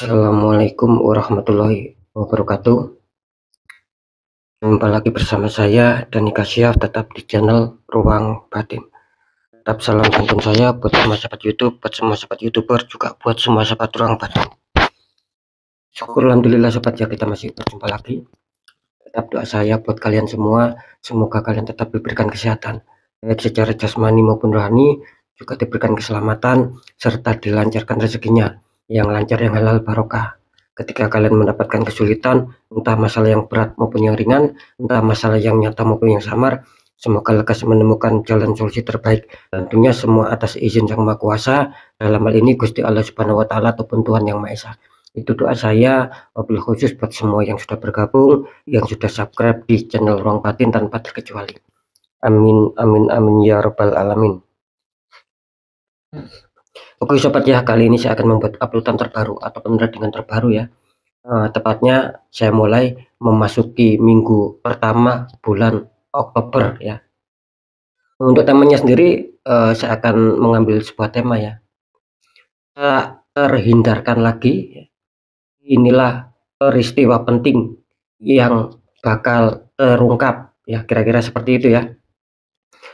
Assalamualaikum warahmatullahi wabarakatuh. Jumpa lagi bersama saya Dani Kasyaf, tetap di channel Ruang Batin. Tetap salam santun saya buat semua sahabat YouTube, buat semua sahabat YouTuber, juga buat semua sahabat Ruang Batin. Syukur alhamdulillah sobat ya, kita masih berjumpa lagi. Tetap doa saya buat kalian semua, semoga kalian tetap diberikan kesehatan, baik secara jasmani maupun rohani, juga diberikan keselamatan serta dilancarkan rezekinya yang lancar, yang halal barokah. Ketika kalian mendapatkan kesulitan, entah masalah yang berat maupun yang ringan, entah masalah yang nyata maupun yang samar, semoga lekas menemukan jalan solusi terbaik. Tentunya semua atas izin Sang Maha Kuasa, dalam hal ini Gusti Allah Subhanahu wa Ta'ala ataupun Tuhan Yang Maha Esa. Itu doa saya, wabil khusus buat semua yang sudah bergabung, yang sudah subscribe di channel Ruang Batin tanpa terkecuali. Amin, amin, amin ya robbal alamin. Oke sobat ya, kali ini saya akan membuat uploadan terbaru atau recording terbaru ya. Tepatnya saya mulai memasuki minggu pertama bulan Oktober ya. Untuk temanya sendiri saya akan mengambil sebuah tema ya. Terhindarkan lagi, inilah peristiwa penting yang bakal terungkap ya, kira-kira seperti itu ya.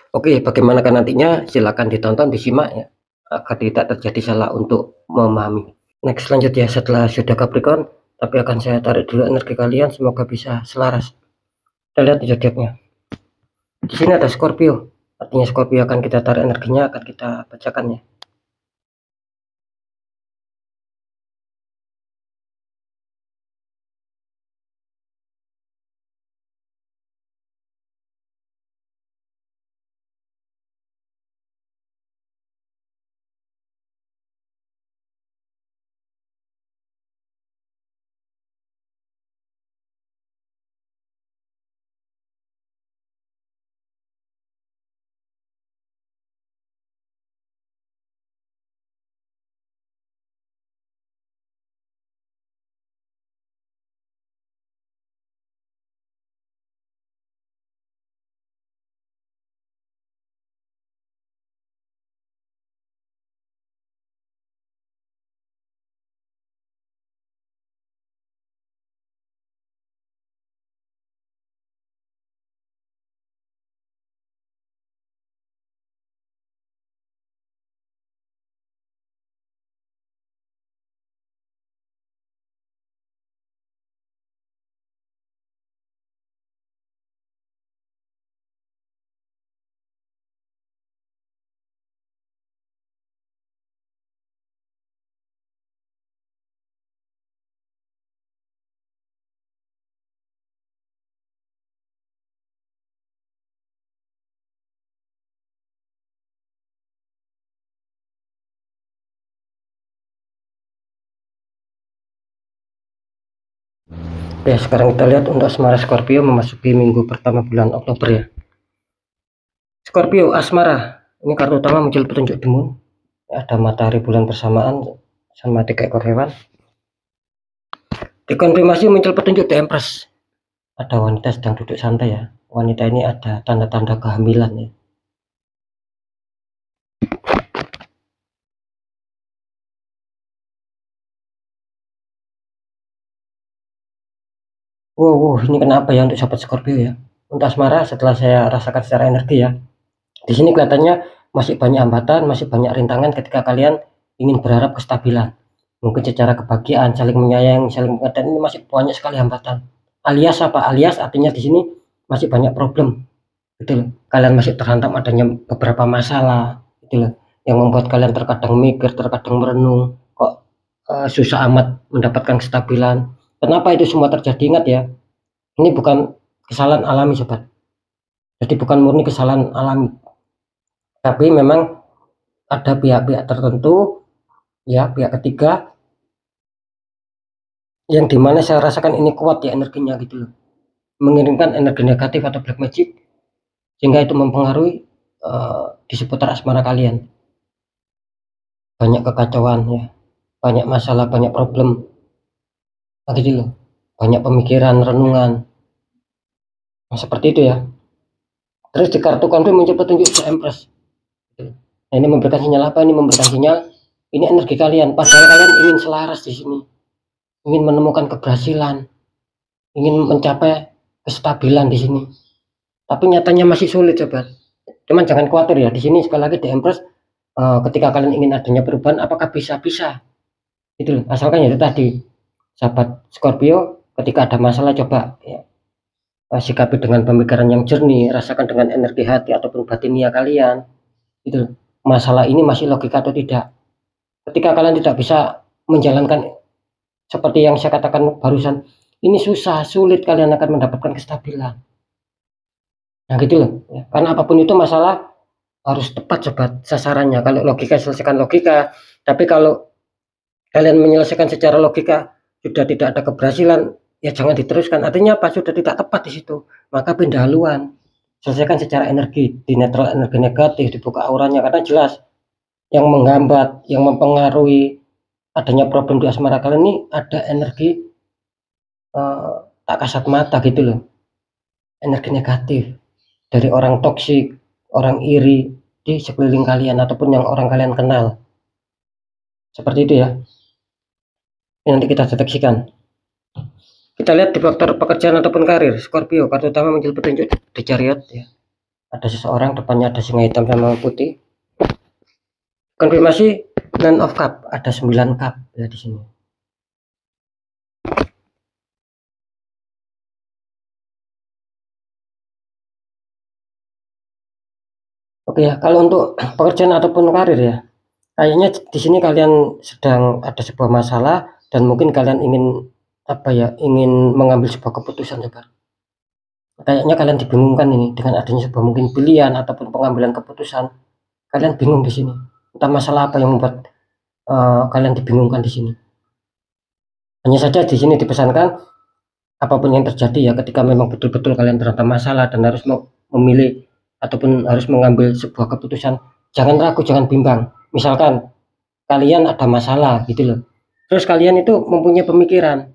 Oke, bagaimana kan nantinya, silakan ditonton, disimak ya, agar tidak terjadi salah untuk memahami. Next, lanjut ya. Setelah sudah Capricorn, tapi akan saya tarik dulu energi kalian, semoga bisa selaras. Kita lihat di zodiaknya. Di sini ada Scorpio, artinya Scorpio akan kita tarik energinya, akan kita bacakan ya. Oke, sekarang kita lihat untuk asmara Scorpio memasuki minggu pertama bulan Oktober ya. Scorpio asmara, ini kartu utama muncul petunjuk di moon. Ada matahari bulan bersamaan sama tiga ekor hewan. Dikonfirmasi muncul petunjuk di Empress. Ada wanita sedang duduk santai ya. Wanita ini ada tanda-tanda kehamilan ya. Wow, ini kenapa ya untuk sahabat Scorpio ya? Untuk asmara, setelah saya rasakan secara energi ya, di sini kelihatannya masih banyak hambatan, masih banyak rintangan ketika kalian ingin berharap kestabilan. Mungkin secara kebahagiaan, saling menyayangi, saling mengerti, ini masih banyak sekali hambatan. Alias apa? Alias artinya di sini masih banyak problem. Gitu loh. Kalian masih terhantam adanya beberapa masalah, gitu loh, yang membuat kalian terkadang mikir, terkadang merenung, kok susah amat mendapatkan kestabilan. Kenapa itu semua terjadi? Ingat ya, ini bukan kesalahan alami sobat, jadi bukan murni kesalahan alami, tapi memang ada pihak-pihak tertentu ya, pihak ketiga, yang dimana saya rasakan ini kuat ya energinya gitu loh, mengirimkan energi negatif atau black magic, sehingga itu mempengaruhi di seputar asmara kalian. Banyak kekacauan ya, banyak masalah, banyak problem gitu loh, banyak pemikiran, renungan, nah, seperti itu ya. Terus di kartu konfirm muncul petunjuk The Empress. Nah, ini memberikan sinyal apa? Ini memberikan sinyal ini energi kalian, padahal kalian ingin selaras di sini. ingin menemukan keberhasilan, ingin mencapai kestabilan di sini. Tapi nyatanya masih sulit, sobat. Cuman jangan khawatir ya, di sini sekali lagi di Empress, ketika kalian ingin adanya perubahan, apakah bisa? Itu asalkan ya itu tadi, sahabat Scorpio, ketika ada masalah coba ya, sikapi dengan pemikiran yang jernih, rasakan dengan energi hati ataupun batinia kalian. Itu masalah ini masih logika atau tidak. Ketika kalian tidak bisa menjalankan seperti yang saya katakan barusan, ini susah, sulit kalian akan mendapatkan kestabilan. Nah gitu loh ya. Karena apapun itu masalah harus tepat sobat sasarannya. Kalau logika selesaikan logika, tapi kalau kalian menyelesaikan secara logika sudah tidak ada keberhasilan, ya jangan diteruskan. Artinya apa? Sudah tidak tepat di situ, maka pindah haluan. Selesaikan secara energi, di netral energi negatif, dibuka auranya, karena jelas yang menghambat, yang mempengaruhi adanya problem di asmara kalian ini ada energi tak kasat mata gitu loh, energi negatif dari orang toksik, orang iri di sekeliling kalian ataupun yang orang kalian kenal. Seperti itu ya. Ini nanti kita deteksikan. Kita lihat di faktor pekerjaan ataupun karir. Scorpio, kartu utama muncul petunjuk di Chariot ya. Ada seseorang, depannya ada singa hitam sama putih. Konfirmasi Nine of Cup, ada 9 cup ya di sini. Oke ya, kalau untuk pekerjaan ataupun karir ya, kayaknya di sini kalian sedang ada sebuah masalah dan mungkin kalian ingin ingin mengambil sebuah keputusan coba. Kayaknya kalian dibingungkan ini dengan adanya sebuah mungkin pilihan ataupun pengambilan keputusan. Kalian bingung di sini. Entah masalah apa yang membuat kalian dibingungkan di sini. Hanya saja di sini dipesankan apapun yang terjadi ya, ketika memang betul-betul kalian terdapat masalah dan harus memilih ataupun harus mengambil sebuah keputusan, jangan ragu, jangan bimbang. Misalkan kalian ada masalah gitu loh, terus kalian itu mempunyai pemikiran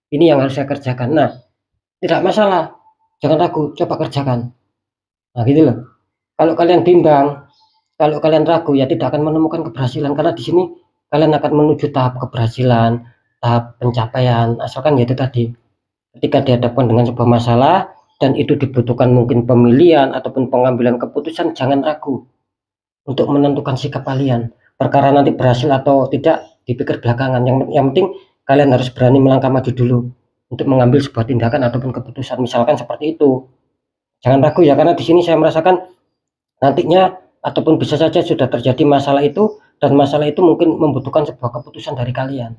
ini yang harus saya kerjakan, nah tidak masalah, jangan ragu, coba kerjakan. Nah gitu loh. Kalau kalian bimbang, kalau kalian ragu, ya tidak akan menemukan keberhasilan, karena di sini kalian akan menuju tahap keberhasilan, tahap pencapaian, asalkan ya itu tadi, ketika dihadapkan dengan sebuah masalah dan itu dibutuhkan mungkin pemilihan ataupun pengambilan keputusan, jangan ragu untuk menentukan sikap kalian. Perkara nanti berhasil atau tidak dipikir belakangan, yang penting kalian harus berani melangkah maju dulu untuk mengambil sebuah tindakan ataupun keputusan, misalkan seperti itu. Jangan ragu ya, karena di sini saya merasakan nantinya ataupun bisa saja sudah terjadi masalah itu, dan masalah itu mungkin membutuhkan sebuah keputusan dari kalian.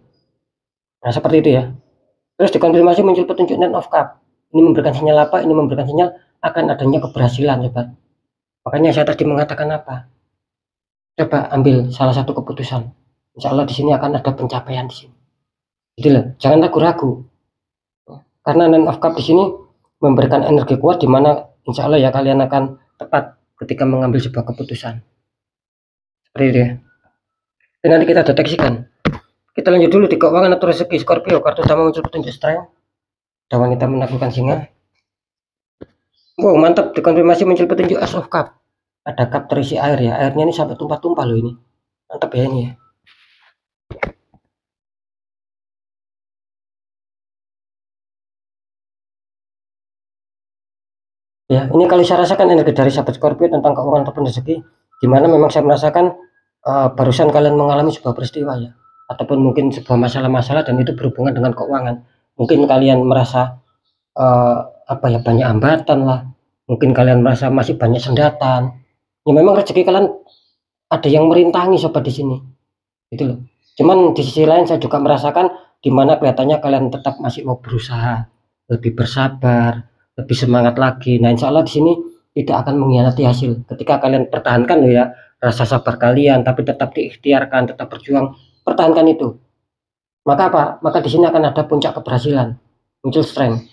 Nah seperti itu ya. Terus dikonfirmasi muncul petunjuk Nine of Cup. Ini memberikan sinyal apa? Ini memberikan sinyal akan adanya keberhasilan sobat. Makanya saya tadi mengatakan apa? Coba ambil salah satu keputusan. Insya Allah di sini akan ada pencapaian di sini. Gitu loh. Jangan ragu-ragu. Karena Nine of Cup di sini memberikan energi kuat, di mana insya Allah ya kalian akan tepat ketika mengambil sebuah keputusan. Seperti itu ya. Dan nanti kita deteksikan. Kita lanjut dulu di keuangan atau rezeki Scorpio. Kartu utama muncul petunjuk strength. Ada wanita menaklukkan singa. Wow mantap, dikonfirmasi muncul petunjuk Ace of Cup. Ada cup terisi air ya. Airnya ini sampai tumpah-tumpah loh ini. Mantap ya ini ya. Ya, ini kalau saya rasakan energi dari sahabat Scorpio tentang keuangan ataupun rezeki, dimana memang saya merasakan barusan kalian mengalami sebuah peristiwa ya, ataupun mungkin sebuah masalah-masalah dan itu berhubungan dengan keuangan. Mungkin kalian merasa banyak hambatan lah, mungkin kalian merasa masih banyak sendatan. Ya memang rezeki kalian ada yang merintangi sobat di sini, gitu loh. Cuman di sisi lain saya juga merasakan dimana kelihatannya kalian tetap masih mau berusaha, lebih bersabar, lebih semangat lagi. Nah insya Allah di sini tidak akan mengkhianati hasil ketika kalian pertahankan loh ya rasa sabar kalian, tapi tetap diikhtiarkan, tetap berjuang, pertahankan itu. Maka apa? Maka di sini akan ada puncak keberhasilan, muncul strength.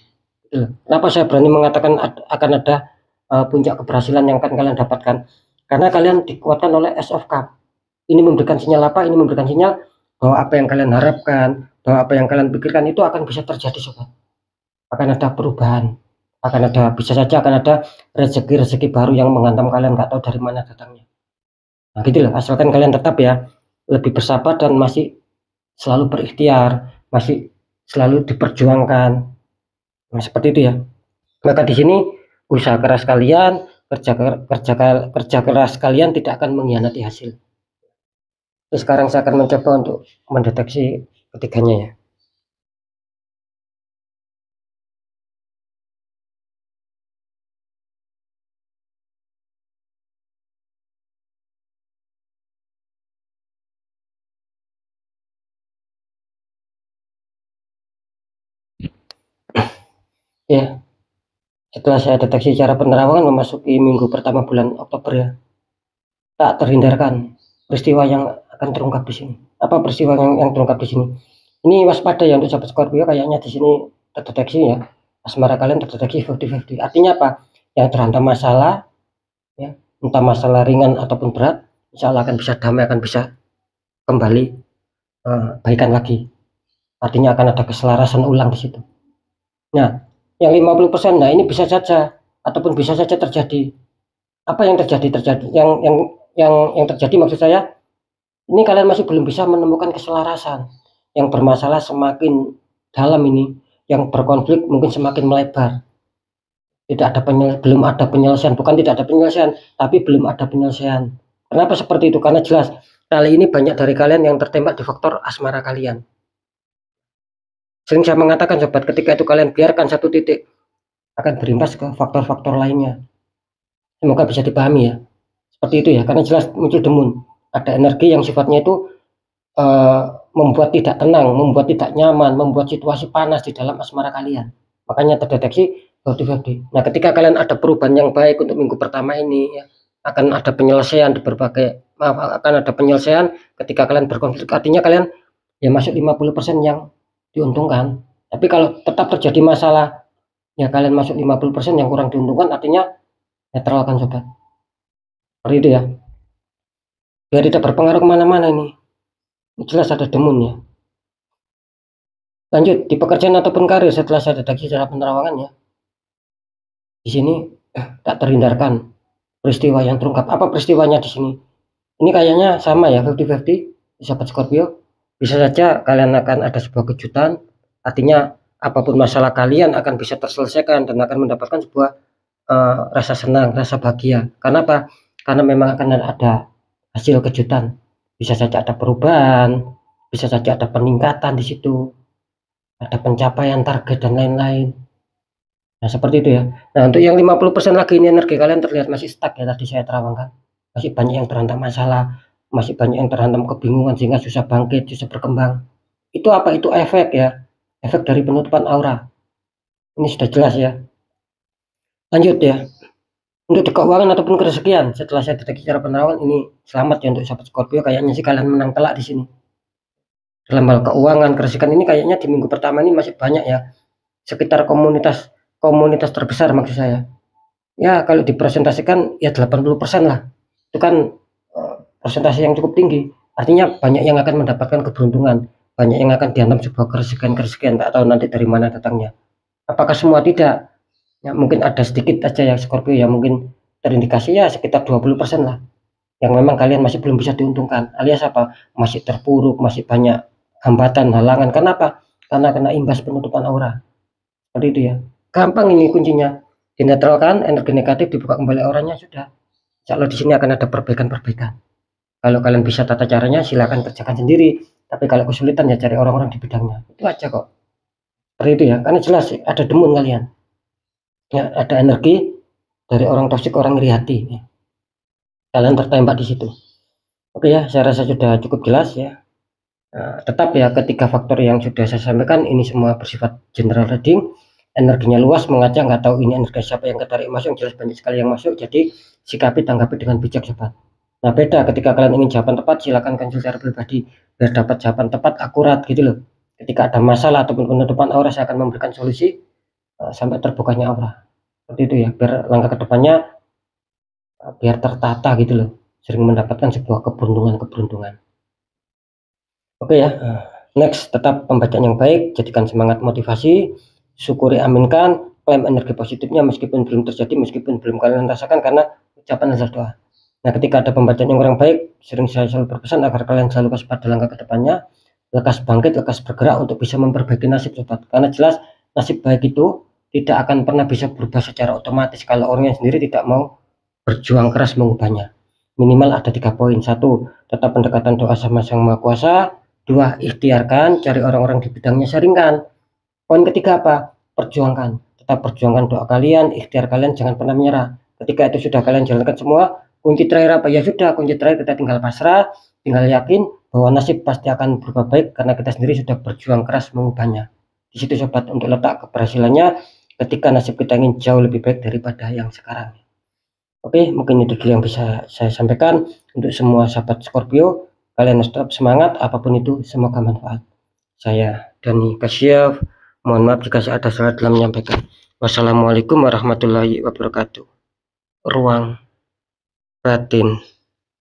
Kenapa saya berani mengatakan akan ada puncak keberhasilan yang akan kalian dapatkan? Karena kalian dikuatkan oleh Ace of Cup. Ini memberikan sinyal apa? Ini memberikan sinyal bahwa apa yang kalian harapkan, bahwa apa yang kalian pikirkan itu akan bisa terjadi sobat. Akan ada perubahan, akan ada, bisa saja akan ada rezeki-rezeki baru yang menghantam kalian, nggak tahu dari mana datangnya. Nah gitu loh, asalkan kalian tetap ya lebih bersabar dan masih selalu berikhtiar, masih selalu diperjuangkan. Nah, seperti itu ya. Maka di sini usaha keras kalian, kerja keras kalian tidak akan mengkhianati hasil. Terus sekarang saya akan mencoba untuk mendeteksi ketiganya ya. Ya, setelah saya deteksi cara penerawangan memasuki minggu pertama bulan Oktober ya, tak terhindarkan peristiwa yang akan terungkap di sini. Apa peristiwa yang terungkap di sini? Ini waspada ya untuk sahabat Scorpio, kayaknya di sini terdeteksi ya. Asmara kalian terdeteksi 50-50. Artinya apa? Yang terhantam masalah ya, entah masalah ringan ataupun berat, insya Allah akan bisa damai, akan bisa kembali baikan lagi. Artinya akan ada keselarasan ulang di situ. Nah, yang 50%, nah ini bisa saja ataupun bisa saja terjadi. Apa yang terjadi? Yang terjadi maksud saya, ini kalian masih belum bisa menemukan keselarasan. Yang bermasalah semakin dalam ini, yang berkonflik mungkin semakin melebar. Belum ada penyelesaian, bukan tidak ada penyelesaian, tapi belum ada penyelesaian. Kenapa seperti itu? Karena jelas kali ini banyak dari kalian yang tertembak di faktor asmara kalian. Sering saya mengatakan sobat, ketika itu kalian biarkan satu titik, akan berimbas ke faktor-faktor lainnya. Semoga bisa dipahami ya. Seperti itu ya, karena jelas muncul demun. Ada energi yang sifatnya itu membuat tidak tenang, membuat tidak nyaman, membuat situasi panas di dalam asmara kalian. Makanya terdeteksi 50-50. Nah, ketika kalian ada perubahan yang baik untuk minggu pertama ini ya, akan ada penyelesaian di akan ada penyelesaian ketika kalian berkonflik. Artinya kalian ya masuk 50% yang diuntungkan. Tapi kalau tetap terjadi masalah ya kalian masuk 50% yang kurang diuntungkan, artinya netral kan sobat. Seperti itu ya. Biar tidak berpengaruh kemana-mana ini. Jelas ada demun ya. Lanjut di pekerjaan ataupun karir, setelah saya deteksi cara penerawangan ya. Di sini tak terhindarkan peristiwa yang terungkap. Apa peristiwanya di sini? Ini kayaknya sama ya, 50-50 sahabat Scorpio. Bisa saja kalian akan ada sebuah kejutan, artinya apapun masalah kalian akan bisa terselesaikan dan akan mendapatkan sebuah rasa senang, rasa bahagia. Karena apa? Karena memang akan ada hasil kejutan. Bisa saja ada perubahan, bisa saja ada peningkatan di situ, ada pencapaian target dan lain-lain. Nah, seperti itu ya. Nah, untuk yang 50% lagi ini energi kalian terlihat masih stuck ya, tadi saya terangkan. Masih banyak yang terhantam masalah, masih banyak yang terhantam kebingungan sehingga susah bangkit, susah berkembang. Itu apa? Itu efek ya. Efek dari penutupan aura. Ini sudah jelas ya. Lanjut ya. Untuk di keuangan ataupun kerezekian, setelah saya deteksi cara penerawangan ini selamat ya untuk sahabat Scorpio, kayaknya sih kalian menang telak di sini. Dalam hal keuangan, kerezekian ini kayaknya di minggu pertama ini masih banyak ya. Sekitar komunitas terbesar maksud saya. Ya kalau dipresentasikan ya 80% lah. Itu kan persentase yang cukup tinggi. Artinya banyak yang akan mendapatkan keberuntungan, banyak yang akan dihantam sebuah kerezekian, tak tahu nanti dari mana datangnya. Apakah semua? Tidak. Ya, mungkin ada sedikit aja yang Scorpio yang mungkin terindikasi ya sekitar 20% lah. Yang memang kalian masih belum bisa diuntungkan. Alias apa? Masih terpuruk, masih banyak hambatan, halangan. Kenapa? Karena kena imbas penutupan aura. Seperti itu ya. Gampang ini kuncinya. Dinetralkan, energi negatif dibuka kembali auranya, sudah. Insya Allah di sini akan ada perbaikan-perbaikan. Kalau kalian bisa tata caranya silakan kerjakan sendiri. Tapi kalau kesulitan ya cari orang-orang di bidangnya. Itu aja kok. Seperti itu ya. Karena jelas ada demun kalian. Ya, ada energi dari orang toksik, orang iri hati. Ya. Kalian tertembak di situ. Oke ya, saya rasa sudah cukup jelas ya. Nah, tetap ya ketiga faktor yang sudah saya sampaikan ini semua bersifat general reading. Energinya luas, mengajak, nggak tahu ini energi siapa yang ketarik masuk, yang jelas banyak sekali yang masuk. Jadi sikapi, tanggapi dengan bijak sobat. Nah beda ketika kalian ingin jawaban tepat, silakan konsul secara pribadi biar dapat jawaban tepat akurat gitu loh. Ketika ada masalah ataupun penutupan aura, saya akan memberikan solusi sampai terbukanya aura. Seperti itu ya, biar langkah kedepannya biar tertata gitu loh, sering mendapatkan sebuah keberuntungan. Oke ya, next tetap pembacaan yang baik, jadikan semangat motivasi, syukuri, aminkan, klaim energi positifnya meskipun belum terjadi, meskipun belum kalian rasakan, karena ucapan adalah doa. Nah ketika ada pembacaan yang kurang baik, sering saya selalu berpesan agar kalian selalu waspada langkah kedepannya, lekas bangkit, lekas bergerak untuk bisa memperbaiki nasib sobat, karena jelas nasib baik itu tidak akan pernah bisa berubah secara otomatis kalau orangnya sendiri tidak mau berjuang keras mengubahnya. Minimal ada 3 poin. 1, tetap pendekatan doa sama Sang Maha Kuasa. 2, ikhtiarkan, cari orang-orang di bidangnya, sharingkan. Poin ketiga apa? Perjuangkan. Tetap perjuangkan doa kalian, ikhtiar kalian, jangan pernah menyerah. Ketika itu sudah kalian jalankan semua, kunci terakhir apa? Ya sudah, kunci terakhir kita tinggal pasrah, tinggal yakin bahwa nasib pasti akan berubah baik karena kita sendiri sudah berjuang keras mengubahnya. Di situ sobat untuk letak keberhasilannya ketika nasib kita ingin jauh lebih baik daripada yang sekarang. Oke, mungkin itu dulu yang bisa saya sampaikan untuk semua sahabat Scorpio. Kalian tetap semangat, apapun itu semoga manfaat. Saya Dani Kasyaf, mohon maaf jika saya ada salah dalam menyampaikan. Wassalamualaikum warahmatullahi wabarakatuh. Ruang batin.